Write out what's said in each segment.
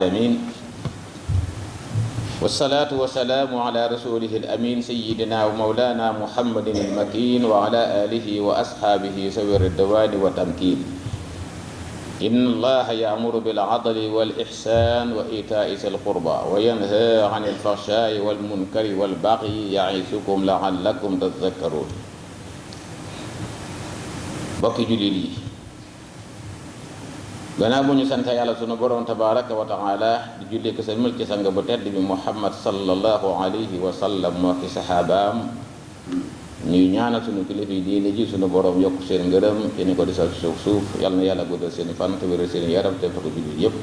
العالمين والصلاة والسلام على رسوله الأمين سيدنا ومولانا محمد المكين وعلى آله وأصحابه ذوي الرضوان والتمكين إن الله يأمر بالعدل والإحسان وإيتاء ذي القربى وينهى عن الفحشاء والمنكر والبغي يعظكم لعلكم تذكرون bokki jullit yi gannaaw bu ñu sant yàlla sunu borom tabaraka wa taala di jullee ko sëlmal ci sang bu tedd bi Muhammad sallallahu alayhi wa sallam moo ki saxaabaam ñuy ñaanal sunu kilifa yi diine ji sunu borom yokk seen ngërëm te ni ko disal ci suuf yal na yàlla guddal seen fan te wéral seen yaram te fa ko jullit yépp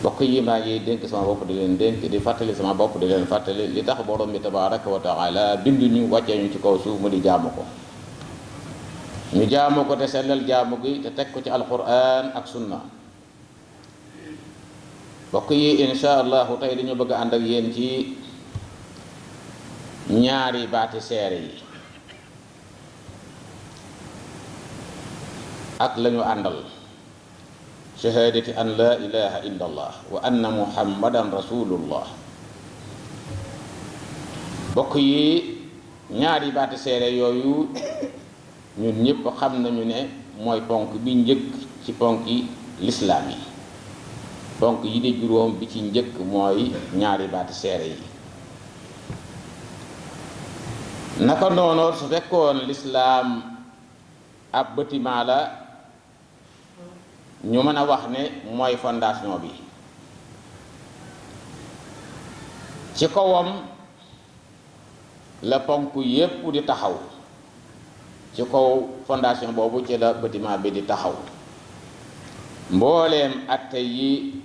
bokk yi maa ngi dénk sama bopp di leen dénk di fàttali sama bopp di leen fàttali li tax borom bi tabaraka wa taala bindu ñu wàccee ñu ci kaw suuf mu di jaamu ko ñu jaamu ko te sellal jaamu gi te teg ko ci alquran ak sunna bokk yi insha allahu tey dañu bëgg ànd ak yéen ci ñaari baati seere yi ak lañu àndal shahadati an la ilaha illa allah wa anna muhammadan rasulullah bokk yi ñaari baati seere yooyu ñun ñëpp xam nañu ne mooy ponk bi njëkk ci ponk yi lislaam yi ponk yi di juróom bi ci njëkk mooy ñaari baati seere yi naka noonu su fekkoon lislaam ab bâtiment la ñu mën a wax ne mooy fondation bi ci kawam la ponk yépp di taxaw ci kaw fondation boobu ci la bâtiment bi di taxaw mbooleem atte yi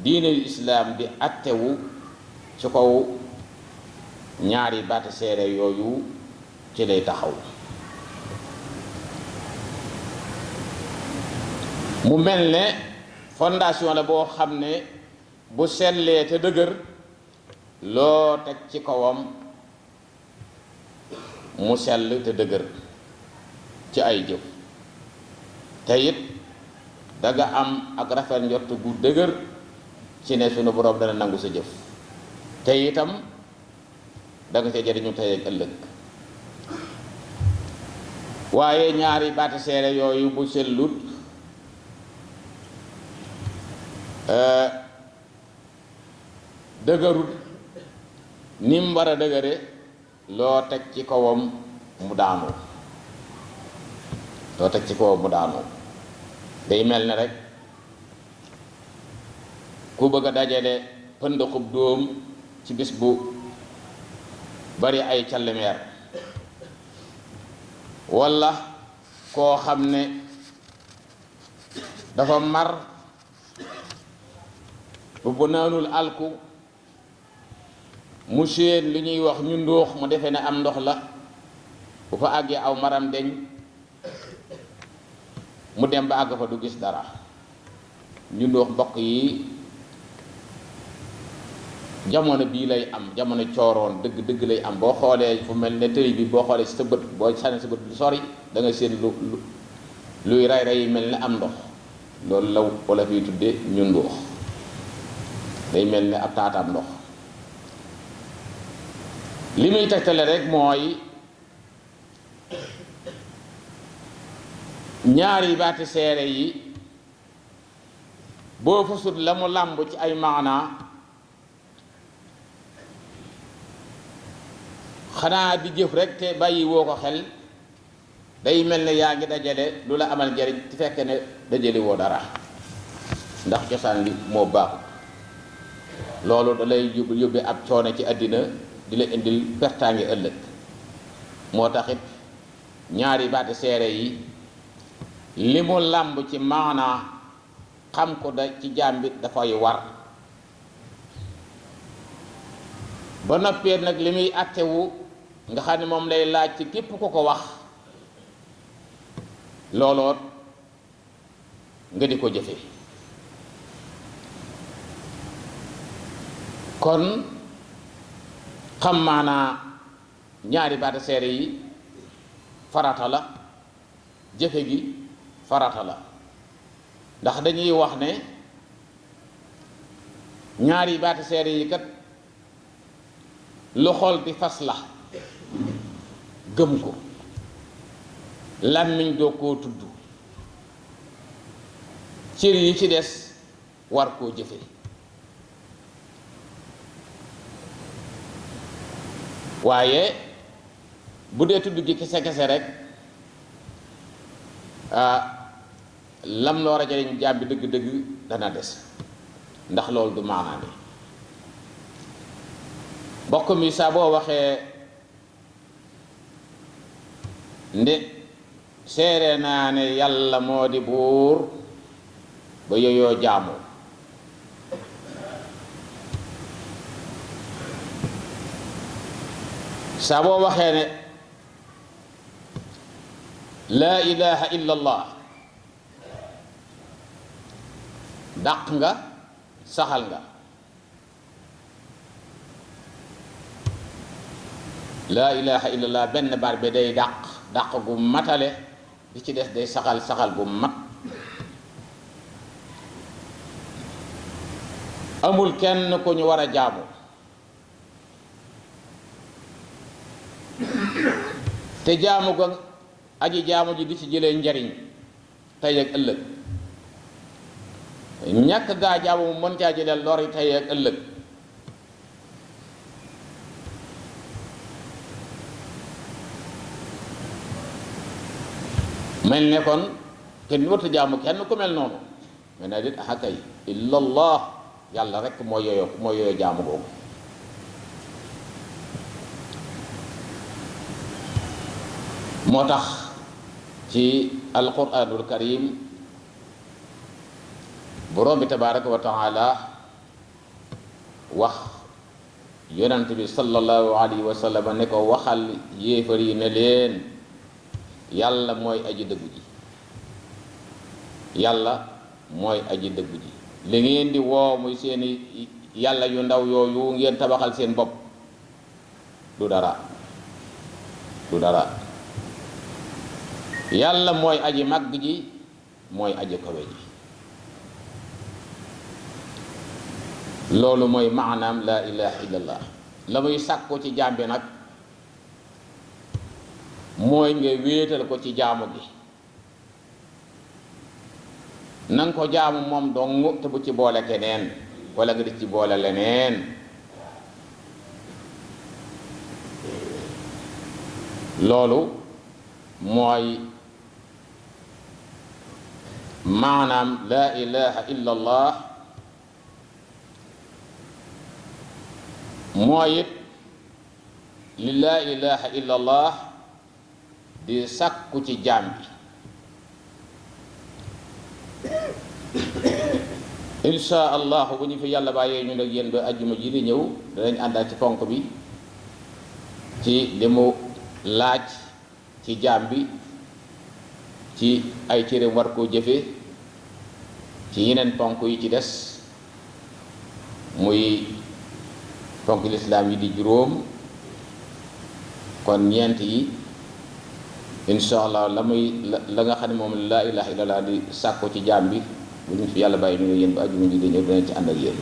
diine islaam di attewu ci kaw ñaari baati seere yooyu ci lay taxaw mu mel ne fondation la boo xam ne bu sellee te dëgër loo teg ci kawam mu sell te dëgër ci ay jëf te it danga am ak rafet njort gu dëgër ci ne sunu borom dana nangu sa jëf te itam danga ca jëriñu tey ak ëllëg waaye ñaari baati seere yooyu bu sellut dëgërut ni mu war a dëgëre loo teg ci kawam mu daanu loo teg ci kawam mu daanu day mel ne rek ku bëgg a dajale pënd xub dóom ci bis bu bari ay callemeer walla koo xam ne dafa mar bu naanul alku mu séen li ñuy wax ñu ndóox mu defee ne am ndox la bu fa àggee aw maram deñ mu dem ba àgg fa du gis dara ñu ndóox mbokk yi jamono bii lay am jamono cooroon dëgg dëgg lay am boo xoolee fu mel ne tëri bi boo xoolee ci sa bët boo sànni sa bët lu sori da nga séen luy ray ray yi mel ne am ndox loolu la wala fiy tudde ñu ndóox day mel ne ab taataam ndox li muy tegtale rek mooy ñaari baati seere yi boo fasut la mu làmb ci ay maanaa xanaa di jëf rek te bàyyi woo ko xel day mel ne yaa ngi dajale lu la amal njariñ ci fekke ne dajale woo dara ndax cosaan li moo baaxut loolu da lay yóbbe ab coono ci àddina di la indil pertaange ëllëg moo taxit ñaari baati seere yi li mu làmb ci maanaa xam ko da ci jaam bi dafay war ba noppee nag li muy àttewu nga xam ne moom lay laaj ci képp ku ko wax looloot nga di ko jëfe kon xam maanaa ñaari baati seere yi farata la jëfe gi farata la ndax dañuy wax ne ñaari baati seere yi kat lu xol di fas la gëm ko làmmiñ doo koo tudd cër yi ci des war koo jëfe waaye bu dee tudd gi kese kese rek lam la war a jariñ jaam bi dëgg-dëgg dana des ndax loolu du maanaam bokk mi saa boo waxee nde seere naa ne yàlla moo di buur ba yooyoo jaamu saa boo waxee ne laa ilaha illa allah dàq nga saxal nga laa ilaha illa allah benn baat bi day dàq gu matale bi ci des day saxal gu mat amul kenn ku ñu war a jaamu te jaamu ga aji jaamu ji di ci jëlee njariñ tey ak ëllëg ñàkk gaa jaamu mu mën caa jëlee lor yi tey ak ëllëg mel ne kon kenn warta jaamu kenn ku mel noonu mais na dit aha kay illallah yàlla rek moo yooyo jaamu googu moo tax ci alquranul karim borom bi tabaraka wa taala wax yonent bi sallallahu alayhi wa sallam ne ko waxal yéefar yi ne leen yàlla mooy aji dëggu ji yàlla mooy aji dëggu ji li ngeen di woo muy seeni yàlla yu ndaw yooyu ngeen tabaxal seen bopp du dara yàlla mooy aji màgg ji mooy aji kawe ji loolu mooy maanaam laa ilaha illallah la muy sàkku ci jaam bi nag mooy nga wéetal ko ci jaamu gi nanga ko jaamu moom dong te bu ci boole keneen wala nga di ci boole leneen loolu mooy maanaam laa ilaha illallah mooy it li laa ilaha illallah di sàkku ci jaam bi insha allahu bu ñu fi yàlla bàyyee ñu nag yéen ba ajjuma ji di ñëw danañ àndaat ci ponk bi ci li mu laaj ci jaam bi ci ay cëram war koo jëfe ci yeneen ponk yi ci des muy ponk lislaam yi di juróom kon ñeent yi insha allah la nga xam ne moom laa ilaha illallah di sàkko ci jaam bi bu ñu fi yàlla bàyyi ñu ne yéen ba ajjuma ji di ñëw danañ ci ànd ak yéen